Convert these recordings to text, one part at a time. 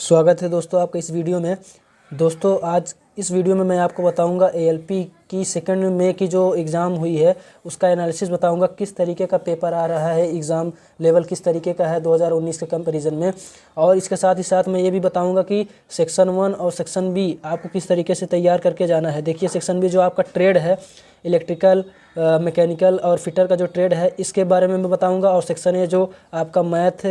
स्वागत है दोस्तों आपका इस वीडियो में। दोस्तों आज इस वीडियो में मैं आपको बताऊंगा एएलपी की सेकंड में की जो एग्ज़ाम हुई है उसका एनालिसिस बताऊंगा, किस तरीके का पेपर आ रहा है, एग्ज़ाम लेवल किस तरीके का है 2019 के कंपैरिजन में। और इसके साथ ही साथ मैं ये भी बताऊंगा कि सेक्शन 1 और सेक्शन बी आपको किस तरीके से तैयार करके जाना है। देखिए सेक्शन बी जो आपका ट्रेड है, इलेक्ट्रिकल, मैकेनिकल और फिटर का जो ट्रेड है इसके बारे में मैं बताऊंगा। और सेक्शन ए जो आपका मैथ,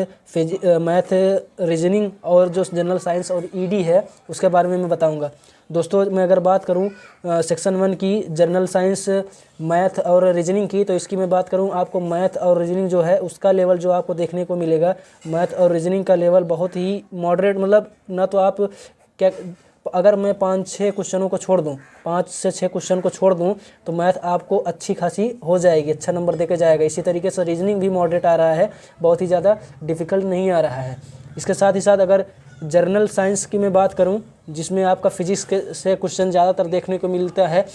रीजनिंग और जो जनरल साइंस और ईडी है उसके बारे में मैं बताऊंगा। दोस्तों मैं अगर बात करूं सेक्शन 1 की जनरल साइंस, मैथ और रीजनिंग की, तो इसकी मैं बात करूं आपको मैथ और रीजनिंग जो है उसका लेवल जो आपको देखने को मिलेगा, मैथ और रीजनिंग का लेवल बहुत ही मॉडरेट, मतलब ना तो आप क्या, अगर मैं 5-6 क्वेश्चनों को छोड़ दूं, 5 से 6 क्वेश्चन को छोड़ दूं तो मैथ आपको अच्छी खासी हो जाएगी, अच्छा नंबर देके जाएगा। इसी तरीके से रीजनिंग भी मॉडरेट आ रहा है, बहुत ही ज़्यादा डिफ़िकल्ट नहीं आ रहा है। इसके साथ ही साथ अगर जनरल साइंस की मैं बात करूं जिसमें आपका फिजिक्स के से क्वेश्चन ज़्यादातर देखने को मिलता है,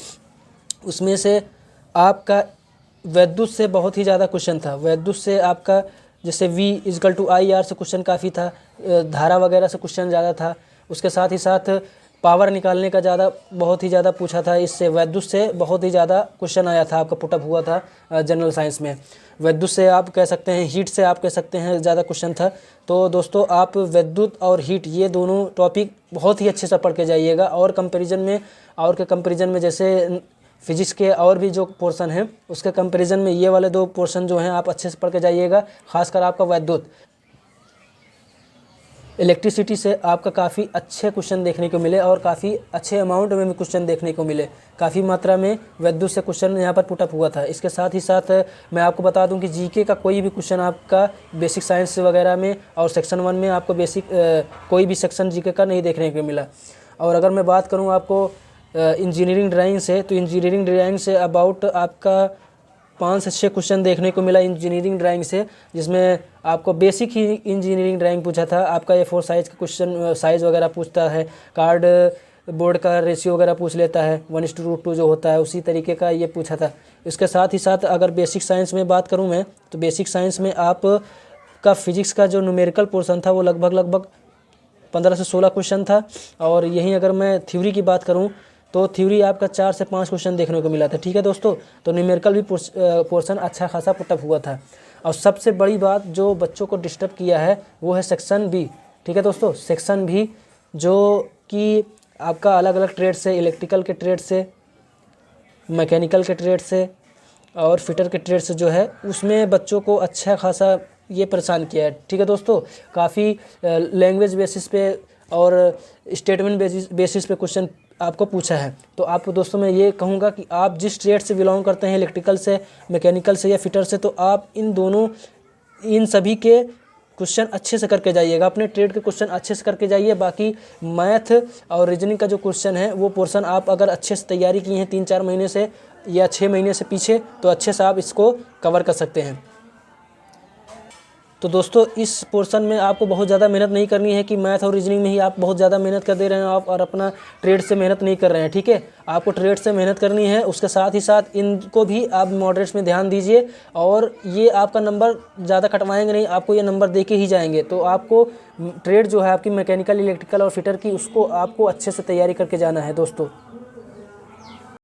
उसमें से आपका वैद्युत से बहुत ही ज़्यादा क्वेश्चन था। वैद्युत से आपका जैसे V=IR से क्वेश्चन काफ़ी था, धारा वगैरह से क्वेश्चन ज़्यादा था। उसके साथ ही साथ पावर निकालने का बहुत ही ज़्यादा पूछा था, इससे वैद्युत से बहुत ही ज़्यादा क्वेश्चन आया था, आपका पुटअप हुआ था जनरल साइंस में। वैद्युत से आप कह सकते हैं, हीट से आप कह सकते हैं ज़्यादा क्वेश्चन था। तो दोस्तों आप वैद्युत और हीट ये दोनों टॉपिक बहुत ही अच्छे से पढ़ के जाइएगा। और कंपैरिजन में जैसे फिजिक्स के और भी जो पोर्शन है उसके कंपैरिजन में ये वाले 2 पोर्शन जो हैं आप अच्छे से पढ़ के जाइएगा। खासकर आपका वैद्युत, इलेक्ट्रिसिटी से आपका काफ़ी अच्छे क्वेश्चन देखने को मिले और काफ़ी अच्छे अमाउंट में भी क्वेश्चन देखने को मिले, काफ़ी मात्रा में वैद्युत से क्वेश्चन यहाँ पर पुटअप हुआ था। इसके साथ ही साथ मैं आपको बता दूं कि जीके का कोई भी क्वेश्चन आपका बेसिक साइंस वगैरह में और सेक्शन 1 में आपको कोई भी सेक्शन जीके का नहीं देखने को मिला। और अगर मैं बात करूँ आपको इंजीनियरिंग ड्राइंग से, तो इंजीनियरिंग ड्राइंग से अबाउट आपका 5 से 6 क्वेश्चन देखने को मिला इंजीनियरिंग ड्राइंग से, जिसमें आपको बेसिक ही इंजीनियरिंग ड्राइंग पूछा था। आपका A4 साइज़ का क्वेश्चन साइज़ वगैरह पूछता है, कार्ड बोर्ड का रेशियो वगैरह पूछ लेता है, 1:2 जो होता है उसी तरीके का ये पूछा था। इसके साथ ही साथ अगर बेसिक साइंस में बात करूँ मैं, तो बेसिक साइंस में आप का फिजिक्स का जो न्यूमेरिकल पोर्शन था वो लगभग 15 से 16 क्वेश्चन था। और यहीं अगर मैं थ्योरी की बात करूँ तो थ्योरी आपका 4 से 5 क्वेश्चन देखने को मिला था। ठीक है दोस्तों, तो न्यूमेरिकल भी पोर्शन अच्छा खासा पुटअप हुआ था। और सबसे बड़ी बात जो बच्चों को डिस्टर्ब किया है वो है सेक्शन बी। ठीक है दोस्तों, सेक्शन बी जो कि आपका अलग अलग ट्रेड से, इलेक्ट्रिकल के ट्रेड से, मैकेनिकल के ट्रेड से और फिटर के ट्रेड से जो है उसमें बच्चों को अच्छा खासा ये परेशान किया है। ठीक है दोस्तों, काफ़ी लैंग्वेज बेसिस पे और स्टेटमेंट बेसिस पे क्वेश्चन आपको पूछा है। तो आपको दोस्तों मैं ये कहूँगा कि आप जिस ट्रेड से बिलोंग करते हैं, इलेक्ट्रिकल से, मैकेनिकल से या फिटर से, तो आप इन सभी के क्वेश्चन अच्छे से करके जाइएगा, अपने ट्रेड के क्वेश्चन अच्छे से करके जाइए। बाकी मैथ और रीजनिंग का जो क्वेश्चन है वो पोर्शन आप अगर अच्छे से तैयारी किए हैं 3-4 महीने से या 6 महीने से पीछे, तो अच्छे से आप इसको कवर कर सकते हैं। तो दोस्तों इस पोर्शन में आपको बहुत ज़्यादा मेहनत नहीं करनी है कि मैथ और रीजनिंग में ही आप बहुत ज़्यादा मेहनत कर दे रहे हैं आप और अपना ट्रेड से मेहनत नहीं कर रहे हैं। ठीक है, आपको ट्रेड से मेहनत करनी है, उसके साथ ही साथ इनको भी आप मॉडरेट्स में ध्यान दीजिए। और ये आपका नंबर ज़्यादा कटवाएंगे नहीं, आपको ये नंबर दे के ही जाएंगे। तो आपको ट्रेड जो है आपकी मैकेनिकल, इलेक्ट्रिकल और फिटर की, उसको आपको अच्छे से तैयारी करके जाना है दोस्तों।